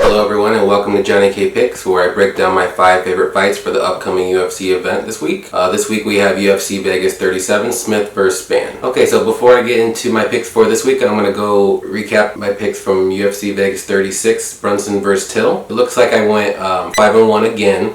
Hello everyone and welcome to JohnnyKpicks, where I break down my 5 favorite fights for the upcoming UFC event this week. This week we have UFC Vegas 37, Smith vs. Spann. Okay, so before I get into my picks for this week, I'm going to go recap my picks from UFC Vegas 36, Brunson vs. Till. It looks like I went 5-1 again.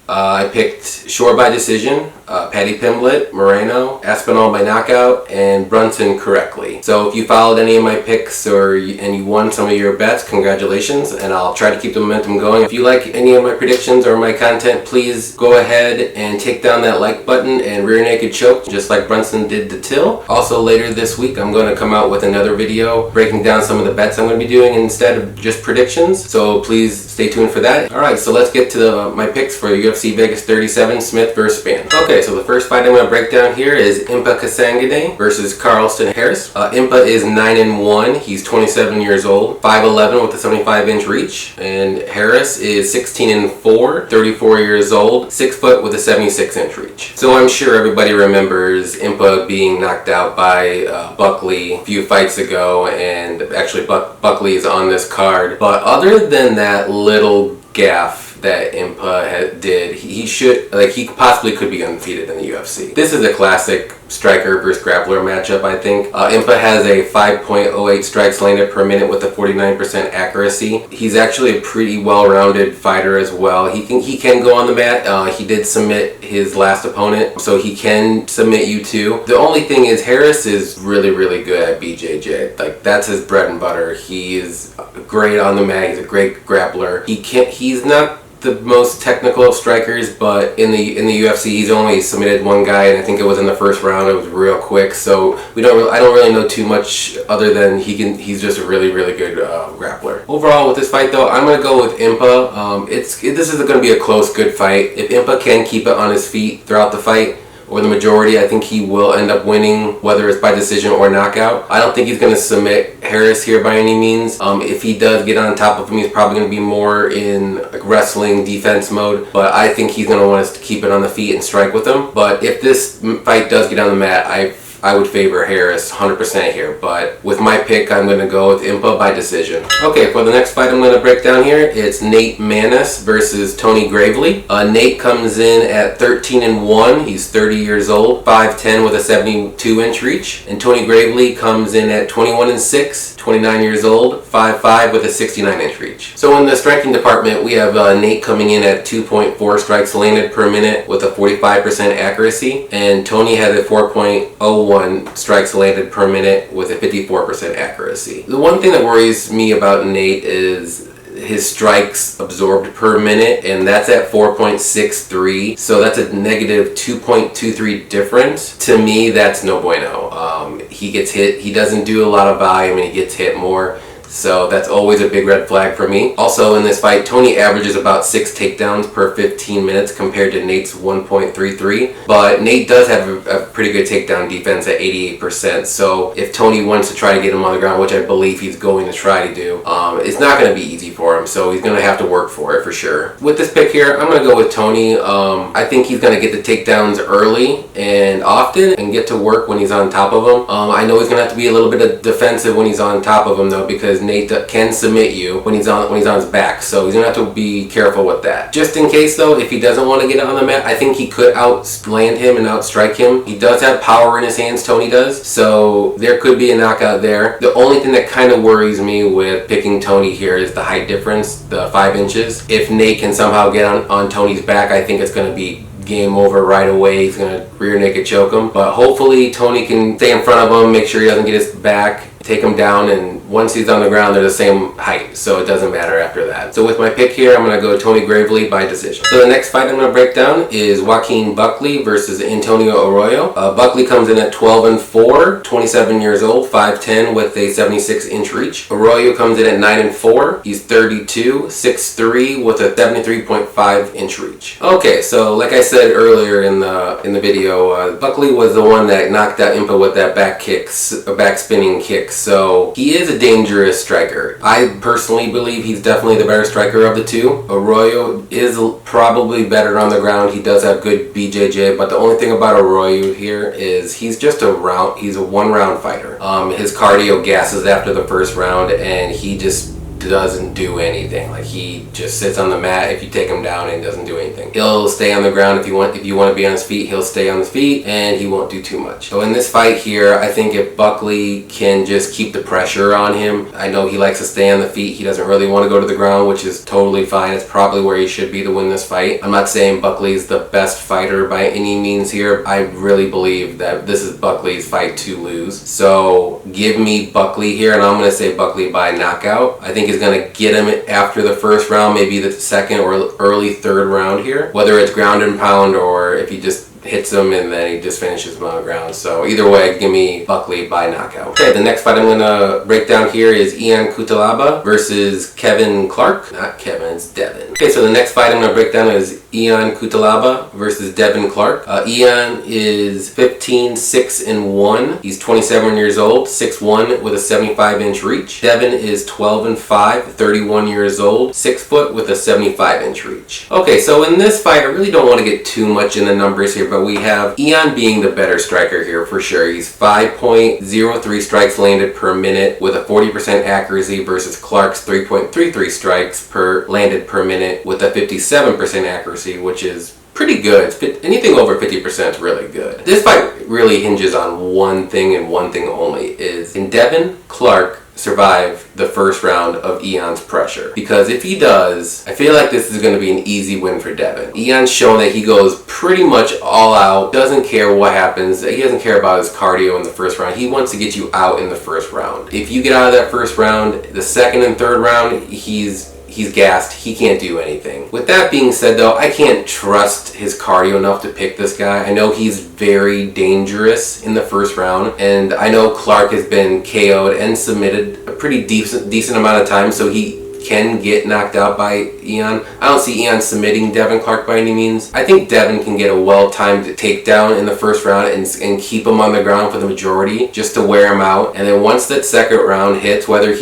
I picked Shore by decision, Paddy Pimblett, Moreno, Aspinall by knockout, and Brunson correctly. So if you followed any of my picks and you won some of your bets, congratulations, and I'll try to keep the momentum going. If you like any of my predictions or my content, please go ahead and take down that like button and rear naked choke, just like Brunson did to Till. Also later this week, I'm going to come out with another video breaking down some of the bets I'm going to be doing instead of just predictions, so please stay tuned for that. Alright, so let's get to my picks for UFC Vegas 37, Smith vs. Spann. Okay, so the first fight I'm going to break down here is Impa Kasanganay versus Carlston Harris. Impa is 9-1. He's 27 years old, 5'11 with a 75-inch reach. And Harris is 16-4, 34 years old, 6 foot with a 76-inch reach. So I'm sure everybody remembers Impa being knocked out by Buckley a few fights ago, and actually Buckley is on this card. But other than that little gaffe that Impa did, he possibly could be undefeated in the UFC. This is a classic striker versus grappler matchup, I think. Impa has a 5.08 strikes landed per minute with a 49% accuracy. He's actually a pretty well-rounded fighter as well. He can go on the mat. He did submit his last opponent, so he can submit you too. The only thing is Harris is really, really good at BJJ. Like, that's his bread and butter. He is great on the mat. He's a great grappler. He's not the most technical of strikers, but in the UFC he's only submitted one guy, and I think it was in the first round. It was real quick, so I don't really know too much other than he's just a really, really good grappler. Overall with this fight though, I'm going to go with Impa. This is going to be a close, good fight. If Impa can keep it on his feet throughout the fight, or the majority, I think he will end up winning, whether it's by decision or knockout. I don't think he's going to submit Harris here by any means. If he does get on top of him, he's probably going to be more in like wrestling defense mode, but I think he's going to want us to keep it on the feet and strike with him. But if this fight does get on the mat, I would favor Harris 100% here, but with my pick, I'm going to go with Impa by decision. Okay, for the next fight I'm going to break down here, it's Nate Maness versus Tony Gravely. Nate comes in at 13-1. He's 30 years old, 5'10 with a 72-inch reach. And Tony Gravely comes in at 21-6, 29 years old, 5'5 with a 69-inch reach. So in the striking department, we have Nate coming in at 2.4 strikes landed per minute with a 45% accuracy, and Tony has a 4.01 strikes landed per minute with a 54% accuracy. The one thing that worries me about Nate is his strikes absorbed per minute, and that's at 4.63, so that's a negative 2.23 difference. To me, that's no bueno. He gets hit, he doesn't do a lot of volume, and he gets hit more. So that's always a big red flag for me. Also in this fight, Tony averages about 6 takedowns per 15 minutes compared to Nate's 1.33. But Nate does have a pretty good takedown defense at 88%. So if Tony wants to try to get him on the ground, which I believe he's going to try to do, it's not going to be easy for him. So he's going to have to work for it for sure. With this pick here, I'm going to go with Tony. I think he's going to get the takedowns early and often and get to work when he's on top of him. I know he's going to have to be a little bit defensive when he's on top of him though, because Nate can submit you when he's on his back, so he's gonna have to be careful with that. Just in case though, if he doesn't want to get on the mat, I think he could outland him and outstrike him. He does have power in his hands, Tony does, so there could be a knockout there. The only thing that kind of worries me with picking Tony here is the height difference, the 5 inches. If Nate can somehow get on Tony's back, I think it's gonna be game over right away. He's gonna rear naked choke him, but hopefully Tony can stay in front of him, make sure he doesn't get his back, take him down, and once he's on the ground, they're the same height, so it doesn't matter after that. So with my pick here, I'm going to go Tony Gravely by decision. So the next fight I'm going to break down is Joaquin Buckley versus Antonio Arroyo. Buckley comes in at 12-4, 27 years old, 5'10 with a 76-inch reach. Arroyo comes in at 9-4. He's 32, 6'3 with a 73.5-inch reach. Okay, so like I said earlier in the video, Buckley was the one that knocked out Impa with that back spinning kick. So he is a dangerous striker. I personally believe he's definitely the better striker of the two. Arroyo is probably better on the ground. He does have good BJJ, but the only thing about Arroyo here is he's a one-round fighter. His cardio gasses after the first round, and he just doesn't do anything. Like, he just sits on the mat if you take him down and doesn't do anything. He'll stay on the ground if you want to be on his feet. He'll stay on his feet and he won't do too much. So in this fight here, I think if Buckley can just keep the pressure on him, I know he likes to stay on the feet. He doesn't really want to go to the ground, which is totally fine. It's probably where he should be to win this fight. I'm not saying Buckley's the best fighter by any means here. I really believe that this is Buckley's fight to lose. So give me Buckley here, and I'm going to say Buckley by knockout. I think he's going to get him after the first round, maybe the second or early third round here. Whether it's ground and pound or if he just hits him and then he just finishes him on the ground. So either way, give me Buckley by knockout. Okay, the next fight I'm going to break down here is Cutelaba versus Kevin Clark. Not Kevin, it's Devin. Okay, so the next fight I'm going to break down is Cutelaba versus Devin Clark. Ian is 15-6-1. He's 27 years old, 6'1" with a 75-inch reach. Devin is 12-5, 31 years old, 6 foot with a 75-inch reach. Okay, so in this fight, I really don't want to get too much in the numbers here, but we have Ian being the better striker here for sure. He's 5.03 strikes landed per minute with a 40% accuracy versus Clark's 3.33 strikes landed per minute with a 57% accuracy, which is pretty good. Anything over 50% is really good. This fight really hinges on one thing and one thing only, is can Devin Clark survive the first round of Ian's pressure? Because if he does, I feel like this is going to be an easy win for Devin. Ian's shown that he goes pretty much all out, doesn't care what happens. He doesn't care about his cardio in the first round. He wants to get you out in the first round. If you get out of that first round, the second and third round, he's gassed. He can't do anything. With that being said, though, I can't trust his cardio enough to pick this guy. I know he's very dangerous in the first round, and I know Clark has been KO'd and submitted a pretty decent amount of time, so he can get knocked out by Ian. I don't see Ian submitting Devin Clark by any means. I think Devin can get a well-timed takedown in the first round and keep him on the ground for the majority, just to wear him out. And then once that second round hits, whether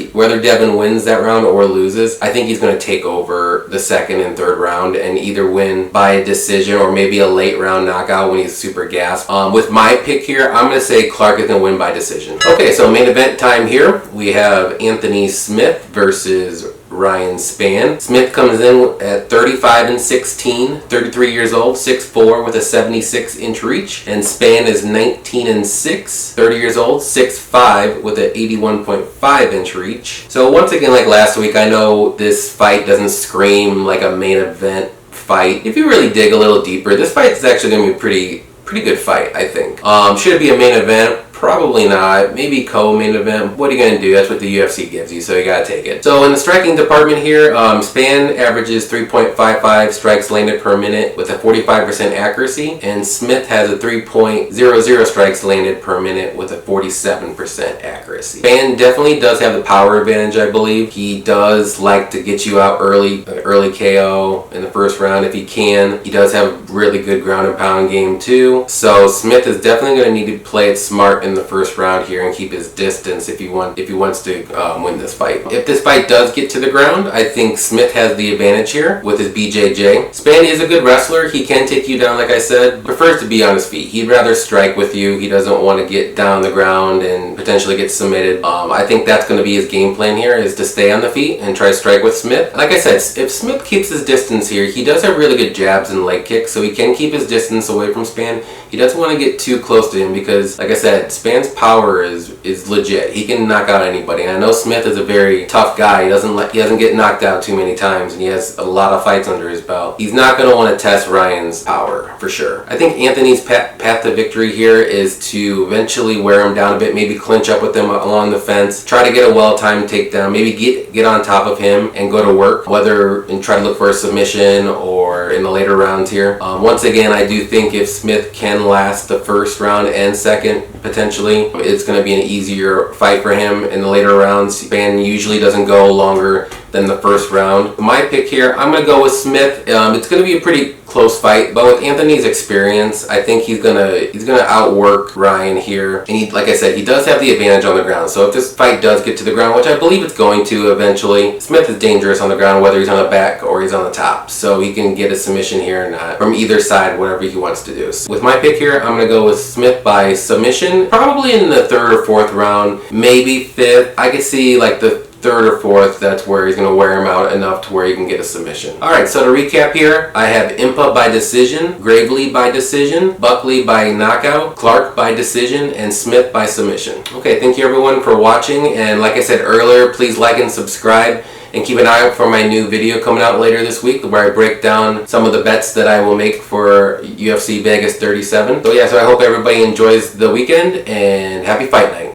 Devin wins that round or loses, I think he's going to take over the second and third round and either win by a decision or maybe a late round knockout when he's super gassed. With my pick here, I'm going to say Clark is going to win by decision. Okay, so main event time here. We have Anthony Smith versus Ryan Spann. Smith comes in at 35-16, 33 years old, 6'4" with a 76-inch reach. And Spann is 19-6, 30 years old, 6'5" with an 81.5-inch reach. So once again, like last week, I know this fight doesn't scream like a main event fight. If you really dig a little deeper, this fight is actually going to be a pretty good fight, I think. Should it be a main event? Probably not. Maybe co-main event. What are you going to do? That's what the UFC gives you, so you got to take it. So in the striking department here, Spann averages 3.55 strikes landed per minute with a 45% accuracy, and Smith has a 3.00 strikes landed per minute with a 47% accuracy. Spann definitely does have the power advantage, I believe. He does like to get you out early KO in the first round if he can. He does have a really good ground and pound game too. So Smith is definitely going to need to play it smart in the first round here and keep his distance if he wants to win this fight. If this fight does get to the ground, I think Smith has the advantage here with his BJJ. Spann is a good wrestler. He can take you down, like I said. Prefers to be on his feet. He'd rather strike with you. He doesn't want to get down the ground and potentially get submitted. I think that's going to be his game plan here, is to stay on the feet and try to strike with Smith. Like I said, if Smith keeps his distance here, he does have really good jabs and leg kicks, so he can keep his distance away from Spann. He doesn't want to get too close to him because, like I said, Spann's power is legit. He can knock out anybody. And I know Smith is a very tough guy. He doesn't get knocked out too many times, and he has a lot of fights under his belt. He's not going to want to test Ryan's power for sure. I think Anthony's path to victory here is to eventually wear him down a bit, maybe clinch up with him along the fence, try to get a well-timed takedown, maybe get on top of him and go to work, and try to look for a submission or in the later rounds here. Once again, I do think if Smith can last the first round and second, potentially, it's going to be an easier fight for him in the later rounds. Spann usually doesn't go longer than the first round. My pick here, I'm going to go with Smith. It's going to be a pretty close fight, but with Anthony's experience, I think he's gonna outwork Ryan here. And like I said, he does have the advantage on the ground. So if this fight does get to the ground, which I believe it's going to eventually, Smith is dangerous on the ground, whether he's on the back or he's on the top. So he can get a submission here or not from either side, whatever he wants to do. So with my pick here, I'm gonna go with Smith by submission, probably in the third or fourth round, maybe fifth. I could see like the third or fourth, that's where he's going to wear him out enough to where he can get a submission. Alright, so to recap here, I have Impa by decision, Gravely by decision, Buckley by knockout, Clark by decision, and Smith by submission. Okay, thank you everyone for watching, and like I said earlier, please like and subscribe, and keep an eye out for my new video coming out later this week where I break down some of the bets that I will make for UFC Vegas 37. So yeah, so I hope everybody enjoys the weekend, and happy fight night.